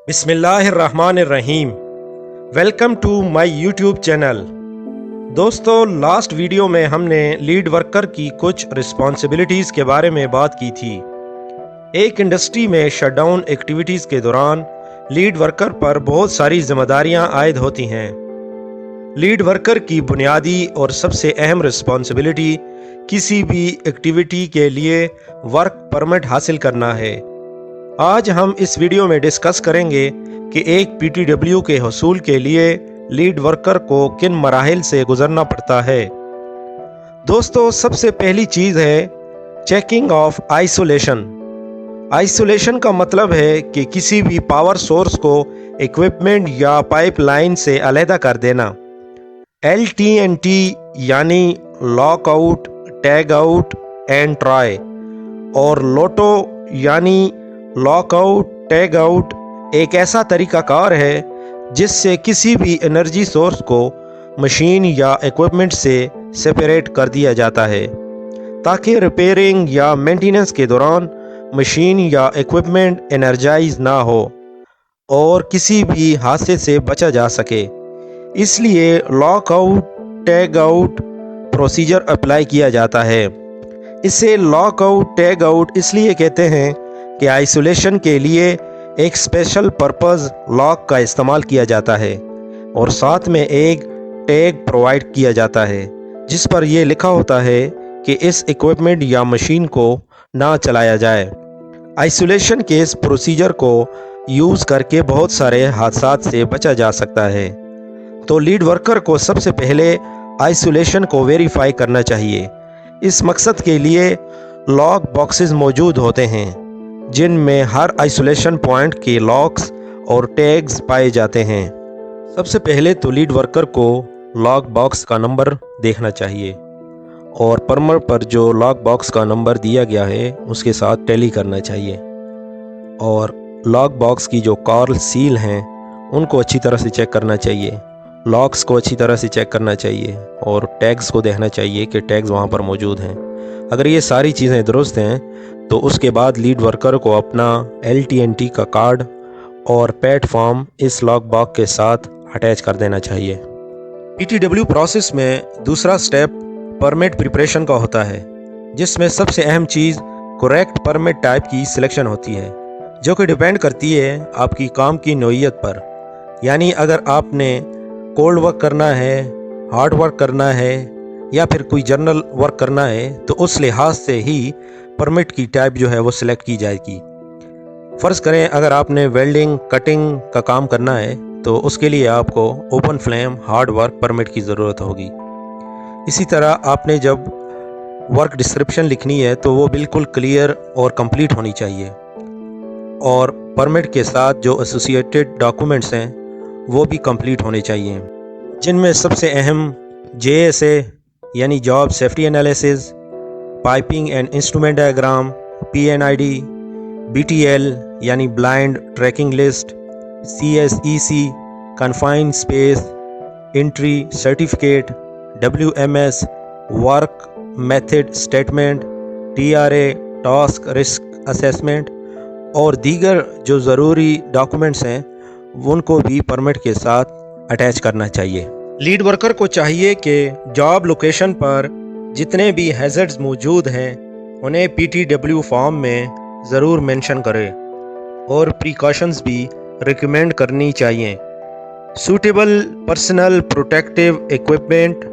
بسم اللہ الرحمن الرحیم۔ Welcome to my YouTube channel. دوستو، لاسٹ ویڈیو میں ہم نے لیڈ ورکر کی کچھ رسپانسبلٹیز کے بارے میں بات کی تھی۔ ایک انڈسٹری میں شٹ ڈاؤن ایکٹیویٹیز کے دوران لیڈ ورکر پر بہت ساری ذمہ داریاں عائد ہوتی ہیں۔ لیڈ ورکر کی بنیادی اور سب سے اہم رسپانسبلٹی کسی بھی ایکٹیویٹی کے لیے ورک پرمٹ حاصل کرنا ہے۔ آج ہم اس ویڈیو میں ڈسکس کریں گے کہ ایک پی ٹی ڈبلیو کے حصول کے لیے لیڈ ورکر کو کن مراحل سے گزرنا پڑتا ہے۔ دوستو، سب سے پہلی چیز ہے چیکنگ آف آئسولیشن۔ آئسولیشن کا مطلب ہے کہ کسی بھی پاور سورس کو ایکوپمنٹ یا پائپ لائن سے علیحدہ کر دینا۔ LTNT یعنی lock out, tag out and try, اور لوٹو یعنی لاک آؤٹ، ٹیگ آؤٹ ایک ایسا طریقہ کار ہے جس سے کسی بھی انرجی سورس کو مشین یا ایکوپمنٹ سے سیپریٹ کر دیا جاتا ہے تاکہ ریپیئرنگ یا مینٹیننس کے دوران مشین یا ایکوپمنٹ انرجائز نہ ہو اور کسی بھی حادثے سے بچا جا سکے۔ اس لیے lock out, tag out procedure apply کیا جاتا ہے۔ اسے لاک آؤٹ، ٹیگ آؤٹ اس لیے کہتے ہیں کہ آئسولیشن کے لیے ایک اسپیشل پرپز لاک کا استعمال کیا جاتا ہے اور ساتھ میں ایک ٹیگ پرووائڈ کیا جاتا ہے جس پر یہ لکھا ہوتا ہے کہ اس ایکوپمنٹ یا مشین کو نہ چلایا جائے۔ آئسولیشن کے اس پروسیجر کو یوز کر کے بہت سارے حادثات سے بچا جا سکتا ہے۔ تو لیڈ ورکر کو سب سے پہلے آئسولیشن کو ویریفائی کرنا چاہیے۔ اس مقصد کے لیے لاک باکسز موجود ہوتے ہیں جن میں ہر آئسولیشن پوائنٹ کے لاکس اور ٹیگز پائے جاتے ہیں۔ سب سے پہلے تو لیڈ ورکر کو لاک باکس کا نمبر دیکھنا چاہیے اور پرمٹ پر جو لاک باکس کا نمبر دیا گیا ہے اس کے ساتھ ٹیلی کرنا چاہیے، اور لاک باکس کی جو کارل سیل ہیں ان کو اچھی طرح سے چیک کرنا چاہیے، لاکس کو اچھی طرح سے چیک کرنا چاہیے اور ٹیگز کو دیکھنا چاہیے کہ ٹیگز وہاں پر موجود ہیں۔ اگر یہ ساری چیزیں درست ہیں تو اس کے بعد لیڈ ورکر کو اپنا LTNT کا کارڈ اور پیٹ فارم اس لاک باکس کے ساتھ اٹیچ کر دینا چاہیے۔ PTW پروسیس میں دوسرا سٹیپ پرمٹ پریپریشن کا ہوتا ہے، جس میں سب سے اہم چیز کریکٹ پرمٹ ٹائپ کی سلیکشن ہوتی ہے، جو کہ ڈیپینڈ کرتی ہے آپ کی کام کی نوعیت پر۔ یعنی اگر آپ نے کولڈ ورک کرنا ہے، ہارڈ ورک کرنا ہے یا پھر کوئی جنرل ورک کرنا ہے تو اس لحاظ سے ہی پرمٹ کی ٹائپ جو ہے وہ سلیکٹ کی جائے گی۔ فرض کریں اگر آپ نے ویلڈنگ، کٹنگ کا کام کرنا ہے تو اس کے لیے آپ کو open flame hard work permit کی ضرورت ہوگی۔ اسی طرح آپ نے جب ورک ڈسکرپشن لکھنی ہے تو وہ بالکل کلیئر اور کمپلیٹ ہونی چاہیے، اور پرمٹ کے ساتھ جو ایسوسیٹڈ ڈاکومنٹس ہیں وہ بھی کمپلیٹ ہونے چاہیے، جن میں سب سے اہم JSA یعنی job safety analysis, piping and instrument diagram, PNID، BTL یعنی blind tracking list, CSEC confined space entry certificate, WMS work method statement, TRA task risk assessment, اور دیگر جو ضروری ڈاکومنٹس ہیں ان کو بھی پرمٹ کے ساتھ اٹیچ کرنا چاہیے۔ لیڈ ورکر کو چاہیے کہ جاب لوکیشن پر جتنے بھی ہیزرڈز موجود ہیں انہیں PTW فارم میں ضرور مینشن کرے اور پریکاشنز بھی ریکمینڈ کرنی چاہیے۔ سوٹیبل پرسنل پروٹیکٹیو ایکوپمنٹ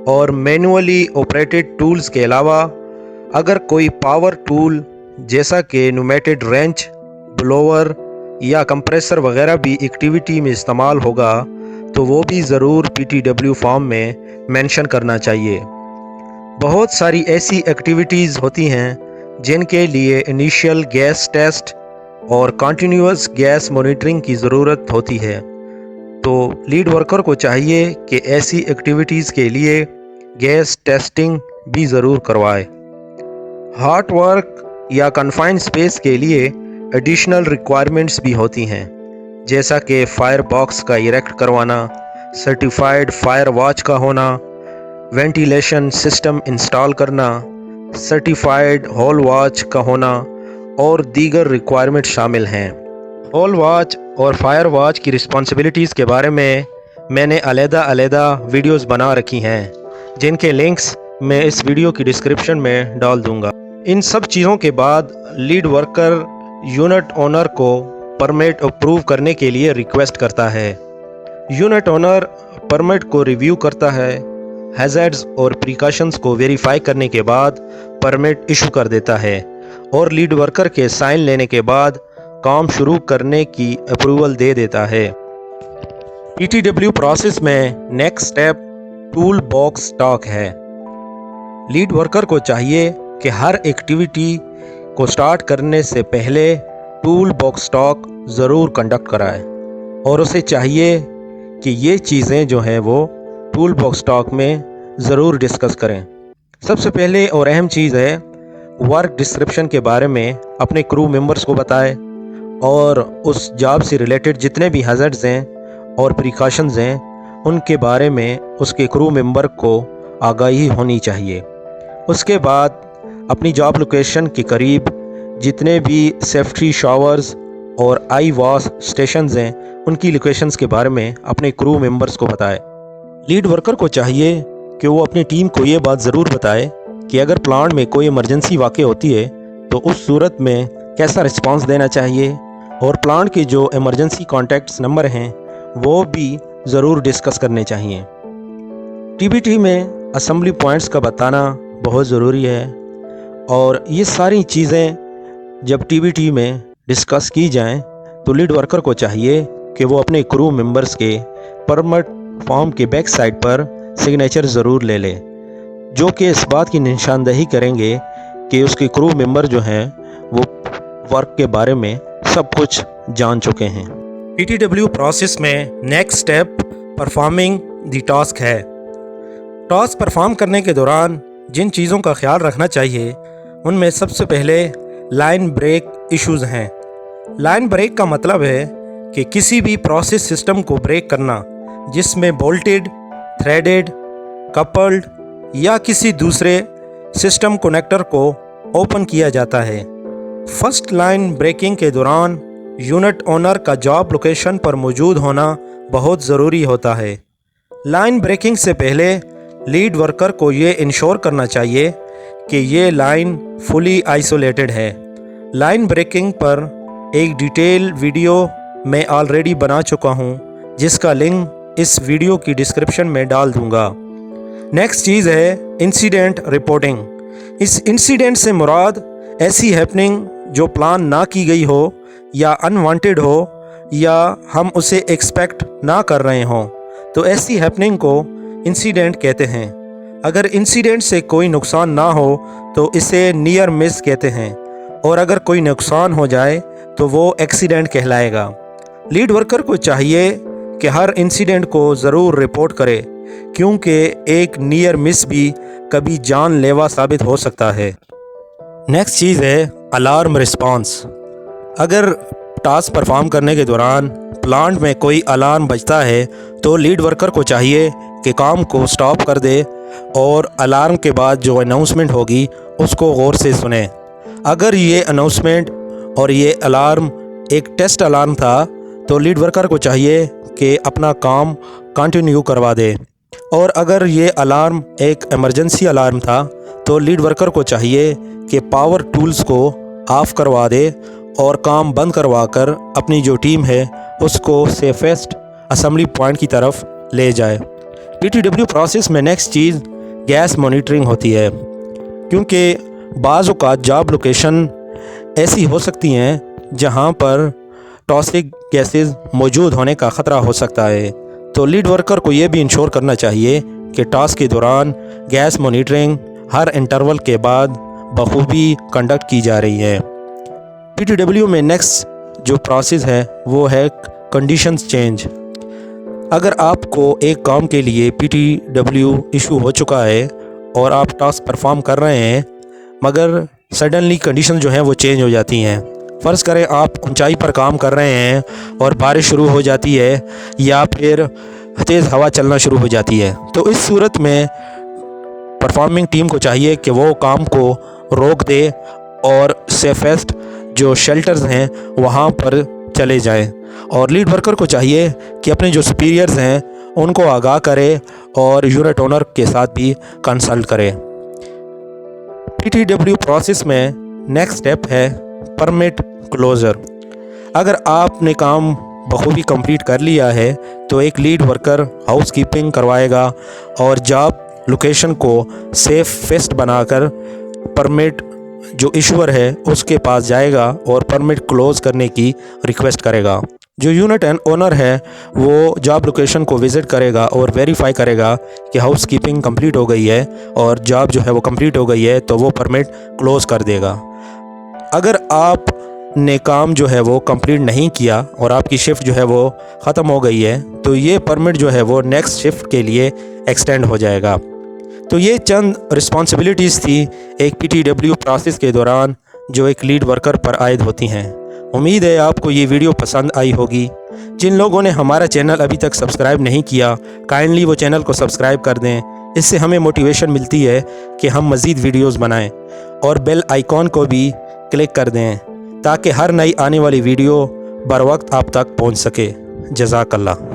اور مینولی آپریٹڈ ٹولز کے علاوہ اگر کوئی پاور ٹول جیسا کہ نومیٹڈ رینچ، بلوور یا کمپریسر وغیرہ بھی ایکٹیویٹی میں استعمال ہوگا تو وہ بھی ضرور PTW فارم میں مینشن کرنا چاہیے۔ بہت ساری ایسی ایکٹیویٹیز ہوتی ہیں جن کے لیے انیشیل گیس ٹیسٹ اور کنٹینیوس گیس مانیٹرنگ کی ضرورت ہوتی ہے، تو لیڈ ورکر کو چاہیے کہ ایسی ایکٹیویٹیز کے لیے گیس ٹیسٹنگ بھی ضرور کروائے۔ ہارڈ ورک یا کنفائنڈ اسپیس کے لیے ایڈیشنل ریکوائرمنٹس بھی ہوتی ہیں، جیسا کہ فائر باکس کا ایریکٹ کروانا، سرٹیفائیڈ فائر واچ کا ہونا، وینٹیلیشن سسٹم انسٹال کرنا، سرٹیفائیڈ ہال واچ کا ہونا اور دیگر ریکوائرمنٹ شامل ہیں۔ ہال واچ اور فائر واچ کی رسپانسبلٹیز کے بارے میں نے علیحدہ ویڈیوز بنا رکھی ہیں، جن کے لنکس میں اس ویڈیو کی ڈسکرپشن میں ڈال دوں گا۔ ان سب چیزوں کے بعد لیڈ ورکر یونٹ اونر کو پرمٹ اپروو کرنے کے لیے ریکویسٹ کرتا ہے۔ یونٹ اونر پرمٹ کو ریویو کرتا ہے، ہیزارڈز اور پریکاشنز کو ویریفائی کرنے کے بعد پرمٹ ایشو کر دیتا ہے اور لیڈ ورکر کے سائن لینے کے بعد کام شروع کرنے کی اپروول دے دیتا ہے۔ PTW پروسیس میں next step tool box talk ہے۔ لیڈ ورکر کو چاہیے کہ ہر ایکٹیویٹی کو سٹارٹ کرنے سے پہلے ٹول باکس ٹاک ضرور کنڈکٹ کرائے، اور اسے چاہیے کہ یہ چیزیں جو ہیں وہ ٹول باکس ٹاک میں ضرور ڈسکس کریں۔ سب سے پہلے اور اہم چیز ہے ورک ڈسکرپشن کے بارے میں اپنے کرو ممبرز کو بتائے، اور اس جاب سے ریلیٹڈ جتنے بھی ہیزارڈز ہیں اور پریکاشنز ہیں ان کے بارے میں اس کے کرو ممبر کو آگاہی ہونی چاہیے۔ اس کے بعد اپنی جاب لوکیشن کے قریب جتنے بھی سیفٹی شاورز اور آئی واش سٹیشنز ہیں ان کی لوکیشنز کے بارے میں اپنے کرو ممبرز کو بتائے۔ لیڈ ورکر کو چاہیے کہ وہ اپنی ٹیم کو یہ بات ضرور بتائے کہ اگر پلانٹ میں کوئی ایمرجنسی واقع ہوتی ہے تو اس صورت میں کیسا رسپانس دینا چاہیے، اور پلانٹ کے جو ایمرجنسی کانٹیکٹس نمبر ہیں وہ بھی ضرور ڈسکس کرنے چاہیے۔ TBT میں اسمبلی پوائنٹس کا بتانا بہت ضروری ہے، اور یہ ساری چیزیں جب TBT میں ڈسکس کی جائیں تو لیڈ ورکر کو چاہیے کہ وہ اپنے کرو ممبرز کے پرمٹ فارم کے بیک سائڈ پر سگنیچر ضرور لے لے، جو کہ اس بات کی نشاندہی کریں گے کہ اس کے کرو ممبر جو ہیں وہ ورک کے بارے میں سب کچھ جان چکے ہیں۔ PTW پروسیس میں next step performing the task ہے۔ ٹاسک پرفارم کرنے کے دوران جن چیزوں کا خیال رکھنا چاہیے ان میں سب سے پہلے لائن بریک ایشوز ہیں۔ لائن بریک کا مطلب ہے کہ کسی بھی پروسیس سسٹم کو بریک کرنا جس میں بولٹڈ، تھریڈڈ، کپلڈ یا کسی دوسرے سسٹم کنیکٹر کو اوپن کیا جاتا ہے۔ فرسٹ لائن بریکنگ کے دوران یونٹ اونر کا جاب لوکیشن پر موجود ہونا بہت ضروری ہوتا ہے۔ لائن بریکنگ سے پہلے لیڈ ورکر کو یہ انشور کرنا چاہیے کہ یہ لائن فلی آئسولیٹڈ ہے۔ لائن بریکنگ پر ایک ڈیٹیل ویڈیو میں آلریڈی بنا چکا ہوں، جس کا لنک اس ویڈیو کی ڈسکرپشن میں ڈال دوں گا۔ نیکسٹ چیز ہے انسیڈنٹ رپورٹنگ۔ اس انسیڈنٹ سے مراد ایسی ہیپننگ جو پلان نہ کی گئی ہو یا انوانٹڈ ہو یا ہم اسے ایکسپیکٹ نہ کر رہے ہوں، تو ایسی ہیپننگ کو انسیڈنٹ کہتے ہیں۔ اگر انسیڈنٹ سے کوئی نقصان نہ ہو تو اسے نیئر مس کہتے ہیں، اور اگر کوئی نقصان ہو جائے تو وہ ایکسیڈنٹ کہلائے گا۔ لیڈ ورکر کو چاہیے کہ ہر انسیڈنٹ کو ضرور رپورٹ کرے، کیونکہ ایک نیئر مس بھی کبھی جان لیوا ثابت ہو سکتا ہے۔ نیکسٹ چیز ہے الارم رسپانس۔ اگر ٹاسک پرفارم کرنے کے دوران پلانٹ میں کوئی الارم بجتا ہے تو لیڈ ورکر کو چاہیے کہ کام کو سٹاپ کر دے اور الارم کے بعد جو اناؤنسمنٹ ہوگی اس کو غور سے سنیں۔ اگر یہ اناؤنسمنٹ اور یہ الارم ایک ٹیسٹ الارم تھا تو لیڈ ورکر کو چاہیے کہ اپنا کام کنٹینیو کروا دے، اور اگر یہ الارم ایک ایمرجنسی الارم تھا تو لیڈ ورکر کو چاہیے کہ پاور ٹولز کو آف کروا دے اور کام بند کروا کر اپنی جو ٹیم ہے اس کو سیفسٹ اسمبلی پوائنٹ کی طرف لے جائے۔ PTW پروسیس میں نیکسٹ چیز گیس مانیٹرنگ ہوتی ہے، کیونکہ بعض اوقات جاب لوکیشن ایسی ہو سکتی ہیں جہاں پر ٹاکسک گیسز موجود ہونے کا خطرہ ہو سکتا ہے، تو لیڈ ورکر کو یہ بھی انشور کرنا چاہیے کہ ٹاسک کے دوران گیس مانیٹرنگ ہر انٹرول کے بعد بخوبی کنڈکٹ کی جا رہی ہے۔ PTW میں نیکسٹ جو پروسیس ہے وہ ہے کنڈیشنز چینج۔ اگر آپ کو ایک کام کے لیے PTW ایشو ہو چکا ہے اور آپ ٹاسک پرفارم کر رہے ہیں، مگر سڈنلی کنڈیشن جو ہیں وہ چینج ہو جاتی ہیں۔ فرض کریں آپ اونچائی پر کام کر رہے ہیں اور بارش شروع ہو جاتی ہے یا پھر تیز ہوا چلنا شروع ہو جاتی ہے، تو اس صورت میں پرفارمنگ ٹیم کو چاہیے کہ وہ کام کو روک دے اور سیفسٹ جو شیلٹرز ہیں وہاں پر چلے جائیں، اور لیڈ ورکر کو چاہیے کہ اپنے جو سپیریئرز ہیں ان کو آگاہ کرے اور یونٹ اونر کے ساتھ بھی کنسلٹ کرے۔ PTW پروسیس میں نیکسٹ سٹیپ ہے پرمٹ کلوزر۔ اگر آپ نے کام بخوبی کمپلیٹ کر لیا ہے تو ایک لیڈ ورکر ہاؤس کیپنگ کروائے گا اور جاب لوکیشن کو سیف فیسٹ بنا کر پرمٹ جو ایشور ہے اس کے پاس جائے گا اور پرمٹ کلوز کرنے کی ریکویسٹ کرے گا۔ جو یونٹ اونر ہے وہ جاب لوکیشن کو وزٹ کرے گا اور ویریفائی کرے گا کہ ہاؤس کیپنگ کمپلیٹ ہو گئی ہے اور جاب جو ہے وہ کمپلیٹ ہو گئی ہے تو وہ پرمٹ کلوز کر دے گا۔ اگر آپ نے کام جو ہے وہ کمپلیٹ نہیں کیا اور آپ کی شفٹ جو ہے وہ ختم ہو گئی ہے تو یہ پرمٹ جو ہے وہ نیکسٹ شفٹ کے لیے ایکسٹینڈ ہو جائے گا۔ تو یہ چند رسپانسبلٹیز تھی ایک PTW پروسیس کے دوران جو ایک لیڈ ورکر پر عائد ہوتی ہیں۔ امید ہے آپ کو یہ ویڈیو پسند آئی ہوگی۔ جن لوگوں نے ہمارا چینل ابھی تک سبسکرائب نہیں کیا کائنڈلی وہ چینل کو سبسکرائب کر دیں، اس سے ہمیں موٹیویشن ملتی ہے کہ ہم مزید ویڈیوز بنائیں، اور بیل آئیکن کو بھی کلک کر دیں تاکہ ہر نئی آنے والی ویڈیو بر وقت آپ تک پہنچ سکے۔ جزاک اللہ۔